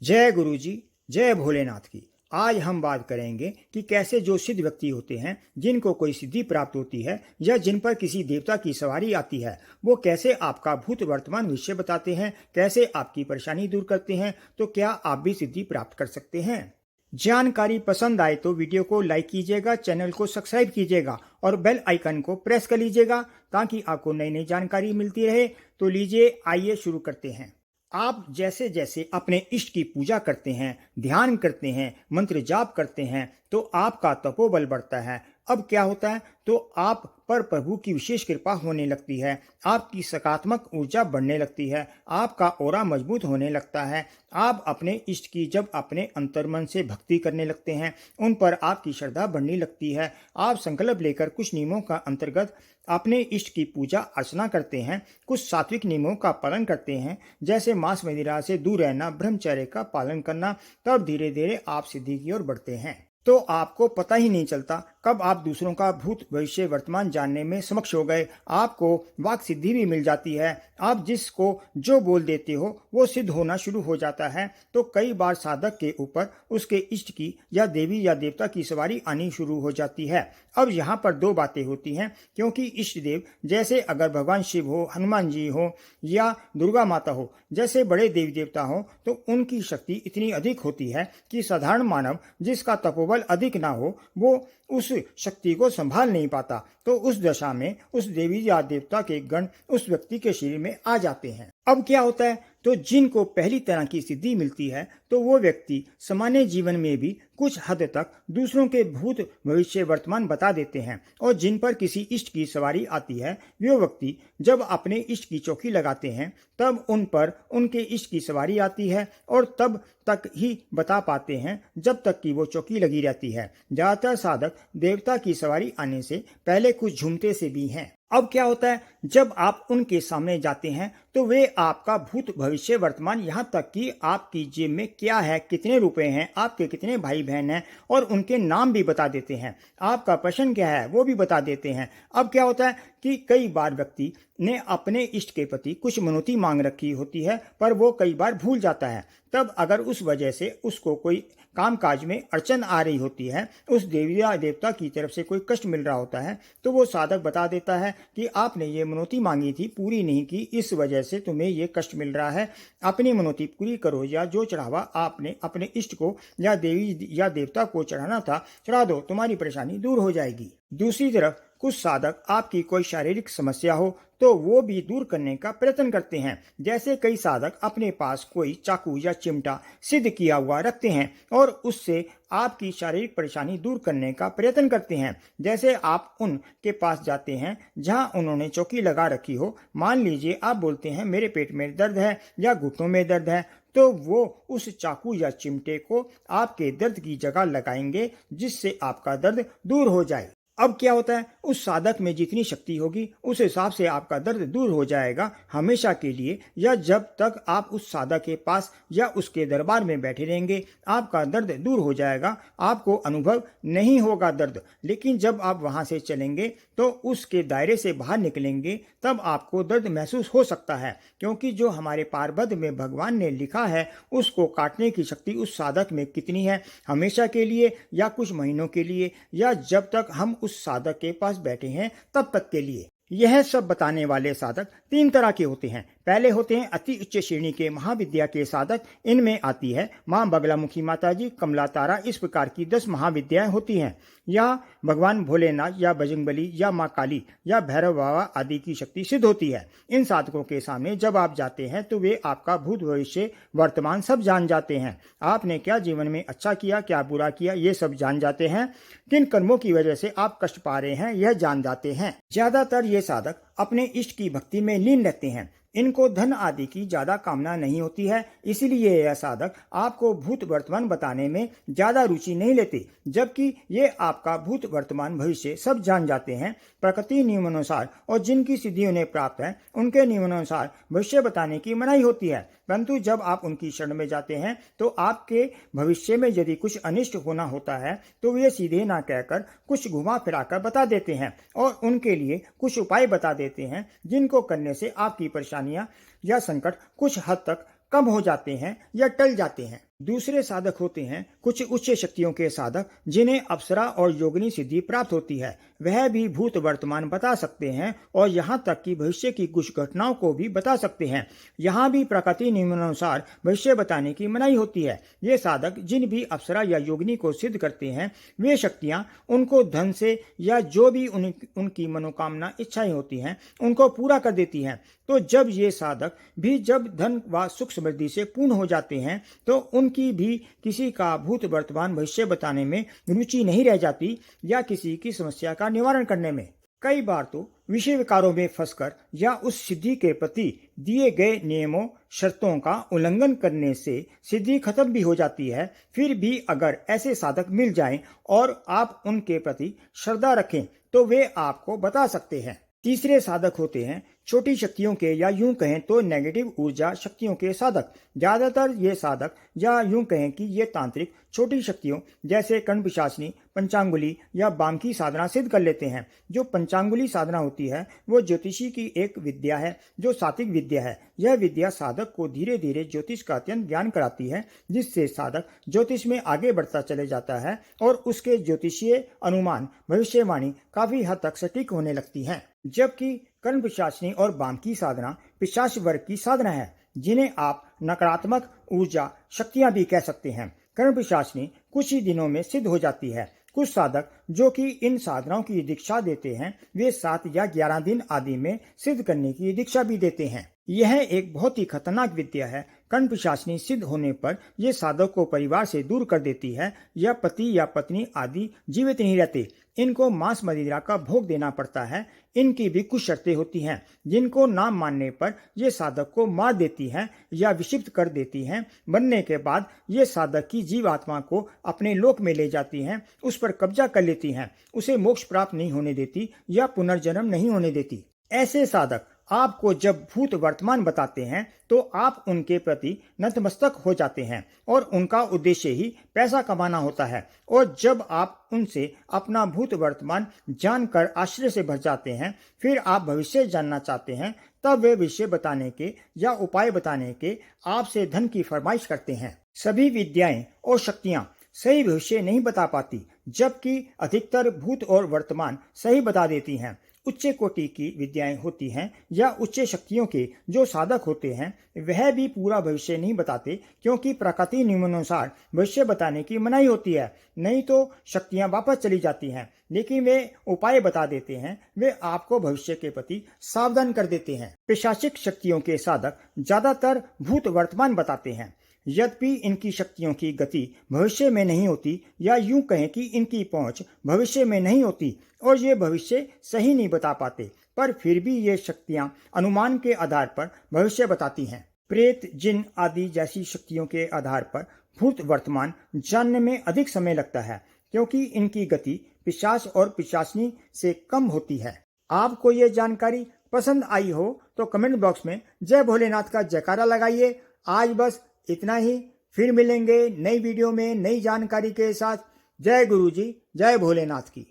जय गुरु जी, जय भोलेनाथ की। आज हम बात करेंगे कि कैसे जो सिद्ध व्यक्ति होते हैं, जिनको कोई सिद्धि प्राप्त होती है या जिन पर किसी देवता की सवारी आती है, वो कैसे आपका भूत वर्तमान भविष्य बताते हैं, कैसे आपकी परेशानी दूर करते हैं। तो क्या आप भी सिद्धि प्राप्त कर सकते हैं? जानकारी पसंद आए तो वीडियो को लाइक कीजिएगा, चैनल को सब्सक्राइब कीजिएगा और बेल आइकन को प्रेस कर लीजिएगा ताकि आपको नई नई जानकारी मिलती रहे। तो लीजिए, आइए शुरू करते हैं। आप जैसे जैसे अपने इष्ट की पूजा करते हैं, ध्यान करते हैं, मंत्र जाप करते हैं, तो आपका तपोबल बढ़ता है। अब क्या होता है, तो आप पर प्रभु की विशेष कृपा होने लगती है, आपकी सकारात्मक ऊर्जा बढ़ने लगती है, आपका ऑरा मजबूत होने लगता है। आप अपने इष्ट की जब अपने अंतर्मन से भक्ति करने लगते हैं, उन पर आपकी श्रद्धा बढ़ने लगती है। आप संकल्प लेकर कुछ नियमों का अंतर्गत अपने इष्ट की पूजा अर्चना करते हैं, कुछ सात्विक नियमों का पालन करते हैं, जैसे मांस मदिरा से दूर रहना, ब्रह्मचर्य का पालन करना। तब धीरे धीरे आप सिद्धि की ओर बढ़ते हैं। तो आपको पता ही नहीं चलता कब आप दूसरों का भूत भविष्य वर्तमान जानने में समक्ष हो गए। आपको वाक सिद्धि भी मिल जाती है। आप जिसको जो बोल देते हो वो सिद्ध होना शुरू हो जाता है। तो कई बार साधक के ऊपर उसके इष्ट की या देवी या देवता की सवारी आनी शुरू हो जाती है। अब यहाँ पर दो बातें होती हैं, क्योंकि इष्ट देव जैसे अगर भगवान शिव हो, हनुमान जी हो या दुर्गा माता हो, जैसे बड़े देवी देवता हो, तो उनकी शक्ति इतनी अधिक होती है कि साधारण मानव जिसका तपोबल अधिक ना हो, वो उस शक्ति को संभाल नहीं पाता। तो उस दशा में उस देवी या देवता के गण उस व्यक्ति के शरीर में आ जाते हैं। अब क्या होता है, तो जिनको पहली तरह की सिद्धि मिलती है, तो वो व्यक्ति सामान्य जीवन में भी कुछ हद तक दूसरों के भूत भविष्य वर्तमान बता देते हैं। और जिन पर किसी इष्ट की सवारी आती है, वे व्यक्ति जब अपने इष्ट की चौकी लगाते हैं, तब उन पर उनके इष्ट की सवारी आती है और तब तक ही बता पाते हैं जब तक कि वो चौकी लगी रहती है। ज्यादातर साधक देवता की सवारी आने से पहले कुछ झूमते से भी हैं। अब क्या होता है, जब आप उनके सामने जाते हैं तो वे आपका भूत भविष्य वर्तमान, यहाँ तक कि आपकी जेब में क्या है, कितने रुपए हैं, आपके कितने भाई बहन हैं और उनके नाम भी बता देते हैं। आपका प्रश्न क्या है वो भी बता देते हैं। अब क्या होता है कि कई बार व्यक्ति ने अपने इष्ट के प्रति कुछ मनौती मांग रखी होती है, पर वो कई बार भूल जाता है। तब अगर उस वजह से उसको कोई कामकाज में अड़चन आ रही होती है, उस देवी या देवता की तरफ से कोई कष्ट मिल रहा होता है, तो वो साधक बता देता है कि आपने ये मनौती मांगी थी, पूरी नहीं की, इस वजह से तुम्हें ये कष्ट मिल रहा है। अपनी मनौती पूरी करो या जो चढ़ावा आपने अपने इष्ट को या देवी या देवता को चढ़ाना था, चढ़ा दो, तुम्हारी परेशानी दूर हो जाएगी। दूसरी तरफ कुछ साधक आपकी कोई शारीरिक समस्या हो तो वो भी दूर करने का प्रयत्न करते हैं। जैसे कई साधक अपने पास कोई चाकू या चिमटा सिद्ध किया हुआ रखते हैं और उससे आपकी शारीरिक परेशानी दूर करने का प्रयत्न करते हैं। जैसे आप उनके पास जाते हैं जहां उन्होंने चौकी लगा रखी हो, मान लीजिए आप बोलते हैं मेरे पेट में दर्द है या घुटनों में दर्द है, तो वो उस चाकू या चिमटे को आपके दर्द की जगह लगाएंगे जिससे आपका दर्द दूर हो जाए। अब क्या होता है, उस साधक में जितनी शक्ति होगी उस हिसाब से आपका दर्द दूर हो जाएगा हमेशा के लिए, या जब तक आप उस साधक के पास या उसके दरबार में बैठे रहेंगे आपका दर्द दूर हो जाएगा। आपको अनुभव नहीं होगा दर्द, लेकिन जब आप वहां से चलेंगे तो उसके दायरे से बाहर निकलेंगे तब आपको दर्द महसूस हो सकता है, क्योंकि जो हमारे पारबद्ध में भगवान ने लिखा है उसको काटने की शक्ति उस साधक में कितनी है, हमेशा के लिए या कुछ महीनों के लिए या जब तक हम उस साधक के पास बैठे हैं तब तक के लिए। यह सब बताने वाले साधक तीन तरह के होते हैं। पहले होते हैं अति उच्च श्रेणी के महाविद्या के साधक। इनमें आती है मां बगलामुखी माता जी, कमला तारा, इस प्रकार की 10 महाविद्याएं होती हैं। या भगवान भोलेनाथ या बजरंगबली या मां काली या भैरव बाबा आदि की शक्ति सिद्ध होती है। इन साधकों के सामने जब आप जाते हैं तो वे आपका भूत भविष्य वर्तमान सब जान जाते हैं। आपने क्या जीवन में अच्छा किया, क्या बुरा किया, ये सब जान जाते हैं। किन कर्मों की वजह से आप कष्ट पा रहे हैं यह जान जाते हैं। ज्यादातर ये साधक अपने इष्ट की भक्ति में लीन रहते हैं। इनको धन आदि की ज्यादा कामना नहीं होती है, इसीलिए यह साधक आपको भूत वर्तमान बताने में ज्यादा रुचि नहीं लेते, जबकि ये आपका भूत वर्तमान भविष्य सब जान जाते हैं प्रकृति नियमानुसार। और जिनकी सिद्धि उन्हें प्राप्त है उनके नियमानुसार भविष्य बताने की मनाही होती है। परंतु जब आप उनकी शरण में जाते हैं तो आपके भविष्य में यदि कुछ अनिष्ट होना होता है तो वे सीधे ना कहकर कुछ घुमा फिराकर बता देते हैं और उनके लिए कुछ उपाय बता देते हैं, जिनको करने से आपकी परेशानियां या संकट कुछ हद तक कम हो जाते हैं या टल जाते हैं। दूसरे साधक होते हैं कुछ उच्च शक्तियों के साधक जिन्हें अप्सरा और योगिनी सिद्धि प्राप्त होती है। वह भी भूत वर्तमान बता सकते हैं और यहाँ तक कि भविष्य की कुछ घटनाओं को भी बता सकते हैं। यहाँ भी प्रकृति नियमानुसार भविष्य बताने की मनाही होती है। ये साधक जिन भी अप्सरा या योगिनी को सिद्ध करते हैं, वे शक्तियाँ उनको धन से या जो भी उनकी मनोकामना इच्छाएं होती हैं उनको पूरा कर देती हैं। तो जब ये साधक भी जब धन व सुख समृद्धि से पूर्ण हो जाते हैं तो उनकी भी किसी का भूत वर्तमान भविष्य बताने में रुचि नहीं रह जाती या किसी की समस्या का निवारण करने में। कई बार तो विषय विकारों में फंसकर या उस सिद्धि के प्रति दिए गए नियमों शर्तों का उल्लंघन करने से सिद्धि खत्म भी हो जाती है। फिर भी अगर ऐसे साधक मिल जाएं और आप उनके प्रति श्रद्धा रखें तो वे आपको बता सकते हैं। तीसरे साधक होते हैं छोटी शक्तियों के या यूं कहें तो नेगेटिव ऊर्जा शक्तियों के साधक। ज्यादातर ये साधक या यूं कहें कि ये तांत्रिक छोटी शक्तियों जैसे कर्ण पिशाचिनी, पंचांगुली या बाम की साधना सिद्ध कर लेते हैं। जो पंचांगुली साधना होती है वो ज्योतिषी की एक विद्या है जो सात्विक विद्या है। यह विद्या साधक को धीरे धीरे ज्योतिष का अत्यंत ज्ञान कराती है, जिससे साधक ज्योतिष में आगे बढ़ता चले जाता है और उसके ज्योतिषीय अनुमान भविष्यवाणी काफी हद तक सटीक होने लगती है। जबकि कर्ण पिशाचिनी और बाम की साधना पिशाच वर्ग की साधना है, जिन्हें आप नकारात्मक ऊर्जा शक्तियां भी कह सकते हैं। कर्ण पिशाचिनी कुछ ही दिनों में सिद्ध हो जाती है। कुछ साधक जो कि इन साधनाओं की दीक्षा देते हैं वे 7 या 11 दिन आदि में सिद्ध करने की दीक्षा भी देते हैं। यह एक बहुत ही खतरनाक विद्या है। कर्ण पिशाचिनी सिद्ध होने पर यह साधक को परिवार से दूर कर देती है या पति या पत्नी आदि जीवित नहीं रहते। इनको मांस मदिरा का भोग देना पड़ता है। इनकी भी कुछ शर्तें होती हैं जिनको ना मानने पर ये साधक को मार देती हैं या विक्षिप्त कर देती हैं। बनने के बाद ये साधक की जीवात्मा को अपने लोक में ले जाती हैं, उस पर कब्जा कर लेती हैं, उसे मोक्ष प्राप्त नहीं होने देती या पुनर्जन्म नहीं होने देती। ऐसे साधक आपको जब भूत वर्तमान बताते हैं तो आप उनके प्रति नतमस्तक हो जाते हैं और उनका उद्देश्य ही पैसा कमाना होता है। और जब आप उनसे अपना भूत वर्तमान जानकर आश्चर्य से भर जाते हैं, फिर आप भविष्य जानना चाहते हैं, तब वे विषय बताने के या उपाय बताने के आपसे धन की फरमाइश करते हैं। सभी विद्याएं और शक्तियां सही भविष्य नहीं बता पाती, जबकि अधिकतर भूत और वर्तमान सही बता देती हैं। उच्च कोटि की विद्याएं होती हैं या उच्च शक्तियों के जो साधक होते हैं वह भी पूरा भविष्य नहीं बताते, क्योंकि प्रकृति नियमानुसार भविष्य बताने की मनाही होती है। नहीं तो शक्तियां वापस चली जाती हैं, लेकिन वे उपाय बता देते हैं, वे आपको भविष्य के प्रति सावधान कर देते हैं। पिशाचिक शक्तियों के साधक ज्यादातर भूत वर्तमान बताते हैं। यद्यपि इनकी शक्तियों की गति भविष्य में नहीं होती या यूं कहें कि इनकी पहुंच भविष्य में नहीं होती और ये भविष्य सही नहीं बता पाते, पर फिर भी ये शक्तियां अनुमान के आधार पर भविष्य बताती हैं। प्रेत, जिन आदि जैसी शक्तियों के आधार पर भूत वर्तमान जानने में अधिक समय लगता है, क्योंकि इनकी गति पिशाच और पिशाचिनी से कम होती है। आपको ये जानकारी पसंद आई हो तो कमेंट बॉक्स में जय भोलेनाथ का जयकारा लगाइए। आज बस इतना ही, फिर मिलेंगे नई वीडियो में नई जानकारी के साथ। जय गुरु जी, जय भोलेनाथ की।